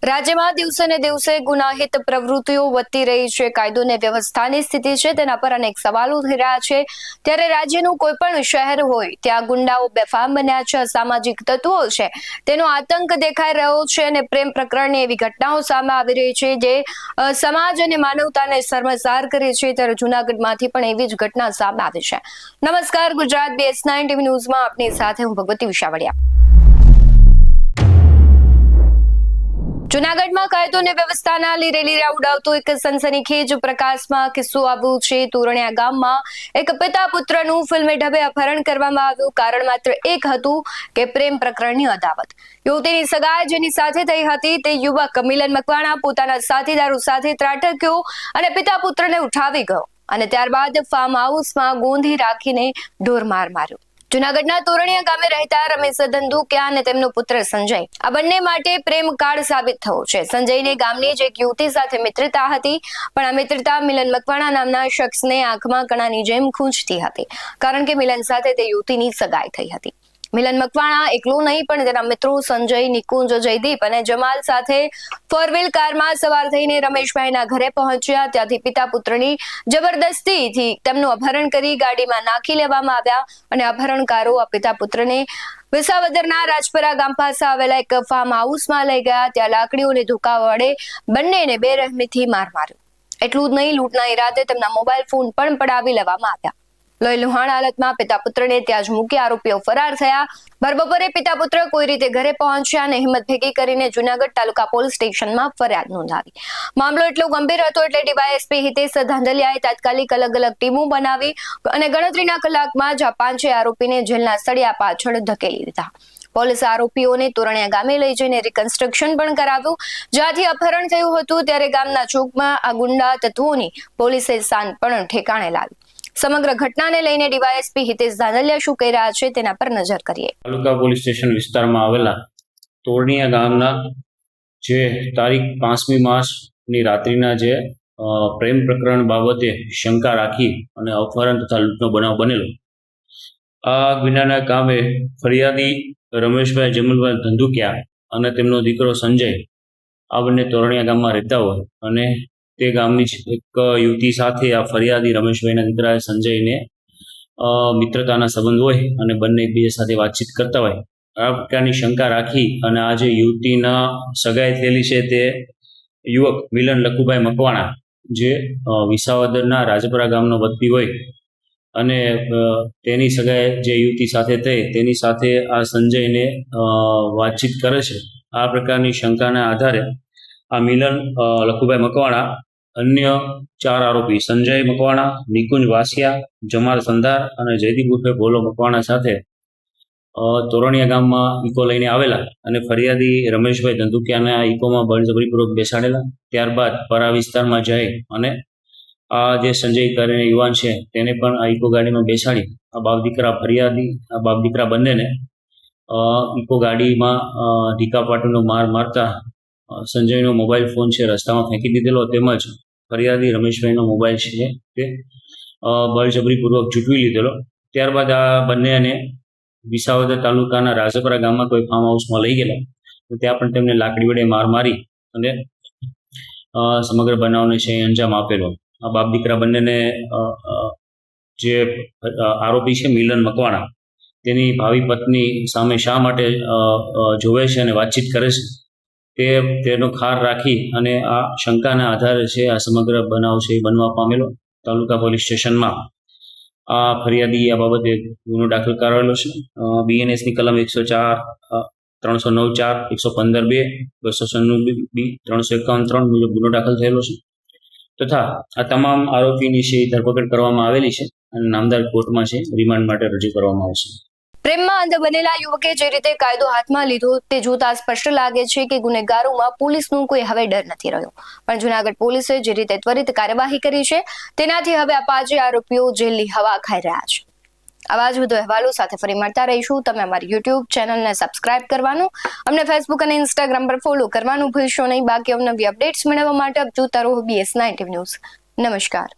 રાજ્યમાં દિવસે ને દિવસે ગુનાહિત પ્રવૃત્તિઓ વધતી રહી છે. કાયદો અને વ્યવસ્થાની સ્થિતિ છે તેના પર અનેક સવાલો થઈ રહ્યા છે. ત્યારે રાજ્યનું કોઈ પણ શહેર હોય ત્યાં ગુંડાઓ બેફામ બન્યા છે. અસામાજિક તત્વો છે તેનો આતંક દેખાઈ રહ્યો છે અને પ્રેમ પ્રકરણની એવી ઘટનાઓ સામે આવી રહી છે જે સમાજ અને માનવતાને શર્મસાર કરે છે. ત્યારે જૂનાગઢમાંથી પણ એવી જ ઘટના સામે આવી છે. નમસ્કાર, ગુજરાત BS9 TV ન્યૂઝમાં આપની સાથે હું ભગવતી વિશાવડિયા. જૂનાગઢમાં કાયદો અને વ્યવસ્થાના લીરેલીરા ઉડાવતો એક સનસનીખેજ પ્રકાશમાં કિસ્સો આવ્યો છે. તોરણિયા ગામમાં એક પિતા પુત્રનું ફિલ્મી ઢબે અપહરણ કરવામાં આવ્યું. કારણ માત્ર એક હતું કે પ્રેમ પ્રકરણની અદાવત. યુવતીની સગાઈ જેની સાથે થઈ હતી તે યુવક મિલન મકવાણા પોતાના સાથીદારો સાથે ત્રાટક્યો અને પિતા પુત્રને ઉઠાવી ગયો અને ત્યારબાદ ફાર્મ હાઉસમાં ગોંધી રાખીને ઢોરમાર માર્યો. જૂનાગઢના તોરણિયા ગામે રહેતા રમેશ ધંધુકિયા અને તેમનો પુત્ર સંજય આ બંને માટે પ્રેમ કાર્ડ સાબિત થયો છે. સંજયને ગામની જ એક યુવતી સાથે મિત્રતા હતી, પણ આ મિત્રતા મિલન મકવાણા નામના શખ્સને આંખમાં કણાની જેમ ખૂંચતી હતી, કારણ કે મિલન સાથે તે યુવતીની સગાઈ થઈ હતી. મિલન મકવાણા એકલો નહીં પણ તેના મિત્રો સંજય, નિકુંજ, જયદીપ અને જમાલ સાથે ફોરવ્હીલ કારમાં સવાર થઈને રમેશભાઈના ઘરે પહોંચ્યા. ત્યાંથી પિતા પુત્રની જબરદસ્તીથી તેમનું અપહરણ કરી ગાડીમાં નાખી લેવામાં આવ્યા અને અપહરણકારો આ પિતા પુત્રને વિસાવદરના રાજપરા ગામ પાસે આવેલા એક ફાર્મ હાઉસમાં લઈ ગયા. ત્યાં લાકડીઓને ધોકા વડે બંનેને બેરહેમીથી માર માર્યો. એટલું જ નહીં, લૂંટના ઈરાદે તેમના મોબાઈલ ફોન પણ પડાવી લેવામાં આવ્યા. લોહી લુહાણ હાલતમાં પિતા પુત્રને ત્યાં જ મૂકી આરોપીઓ ફરાર થયા. બપોરે પિતા પુત્ર કોઈ રીતે ઘરે પહોંચ્યા અને હિંમત ભેગી કરીને જૂનાગઢ તાલુકા પોલીસ સ્ટેશનમાં ફરિયાદ નોંધાવી. મામલો એટલો ગંભીર હતો એટલે ડીવાયએસપી હિતેશ ધાંધલિયાએ તાત્કાલિક અલગ અલગ ટીમો બનાવી અને ગણતરીના કલાકમાં જ આ પાંચે આરોપીને જેલના સળિયા પાછળ ધકેલી દીધા. પોલીસે આરોપીઓને તોરણિયા ગામે લઈ જઈને રિકન્સ્ટ્રક્શન પણ કરાવ્યું, જ્યાંથી અપહરણ થયું હતું. ત્યારે ગામના ચોકમાં આ ગુંડા તત્વોની પોલીસે શાન પણ ઠેકાણે લાવી. સમગ્ર ઘટનાને લઈને ડીવાયએસપી હિતેશ ધાંધલિયા શું કહી રહ્યા છે તેના પર નજર કરીએ. તાલુકા પોલીસ સ્ટેશન વિસ્તારમાં આવેલા તોરણિયા ગામના જે તારીખ 5મી માર્ચની રાત્રિના જે પ્રેમ પ્રકરણ બાબતે શંકા રાખી અને અપહરણ તથા લૂંટનો બનાવ બનેલો, આ ગુનાના કામે ફરિયાદી રમેશભાઈ જમલભાઈ ધંધુકિયા અને તેમનો દીકરો સંજય આ બંને તોરણિયા ગામમાં રહેતા હોય અને તે ગામની જ એક યુવતી સાથે આ ફરિયાદી રમેશભાઈના દીકરા સંજયને મિત્રતાના સંબંધ હોય અને બંને એકબીજા સાથે વાતચીત કરતા હોય. આ પ્રકારની શંકા રાખી અને આ જે યુવતીના સગાઈ થયેલી છે તે યુવક મિલન લખુભાઈ મકવાણા જે વિસાવદરના રાજપરા ગામનો વતની હોય અને તેની સગાઈ જે યુવતી સાથે થઈ તેની સાથે આ સંજયને વાતચીત કરે છે. આ પ્રકારની શંકાના આધારે આ મિલન લખુભાઈ મકવાણા અન્ય 4 આરોપી સંજય મકવાણા, નિકુંજ વાસિયા, જમાલ સંધાર અને જયદીપ ઉર્ફે ભોલો મકવાણા સાથે તોરણિયા ગામમાં ઇકો લઈને આવેલા અને ફરિયાદી રમેશભાઈ ધંધુકિયાના ઇકોમાં બળજબરીપૂર્વક બેસાડેલા. ત્યારબાદ પરા વિસ્તારમાં જઈ અને આ જે સંજય કરીને યુવાન છે તેને પણ આ ઇકો ગાડીમાં બેસાડી આ બાપ દીકરા ફરિયાદી આ બાપ દીકરા બંનેને ઇકો ગાડીમાં ઢીકા પાટુનો માર મારતા સંજયનો મોબાઈલ ફોન છે રસ્તામાં ફેંકી દીધેલો, તેમજ ફરિયાદી રમેશભાઈનો મોબાઈલ છે તે બળજબરીપૂર્વક ઝૂંટવી લીધેલો. ત્યારબાદ આ બંનેને વિસાવદર તાલુકાના રાજપરા ગામમાં કોઈ ફાર્મ હાઉસમાં લઈ ગયેલા, તો ત્યાં પણ તેમને લાકડી વડે માર મારી અને સમગ્ર બનાવને છે અંજામ આપેલો. આ બાપ દીકરા બંનેને જે આરોપી છે મિલન મકવાણા તેની ભાવિ પત્ની સામે શા માટે જોવે છે અને વાતચીત કરે છે તેનો ખાર રાખી અને આ શંકાના આધારે છે આ સમગ્ર બનાવ છે બનવા પામેલો. તાલુકા પોલીસ સ્ટેશનમાં આ ફરિયાદી આ બાબતે ગુનો દાખલ કરાવેલો છે. BNSની કલમ 104, 309(4), 115(2), 296(b), 351(3) મુજબ ગુનો દાખલ થયેલો છે તથા આ તમામ આરોપીની છે ધરપકડ કરવામાં આવેલી છે અને નામદાર કોર્ટમાં છે રિમાન્ડ માટે રજૂ કરવામાં આવશે. પ્રેમમાં અંધ બનેલા યુવકે જે રીતે કાયદો હાથમાં લીધો તે જોતા સ્પષ્ટ લાગે છે કે ગુનેગારોમાં પોલીસનું કોઈ હવે ડર નથી રહ્યો. પણ જૂનાગઢ પોલીસે જે રીતે ત્વરિત કાર્યવાહી કરી છે તેનાથી હવે આ પાંચે આરોપીઓ જેલની હવા ખાઈ રહ્યા છે. આવા જ વધુ અહેવાલો સાથે ફરી મળતા રહીશું. તમે અમારી YouTube ચેનલને સબસ્ક્રાઇબ કરવાનું, અમને Facebook અને Instagram પર ફોલો કરવાનું ભૂલશો નહીં. બાકી અવનવી અપડેટ્સ મેળવવા માટે આપ જોતા રહો BS9 TV ન્યૂઝ. નમસ્કાર.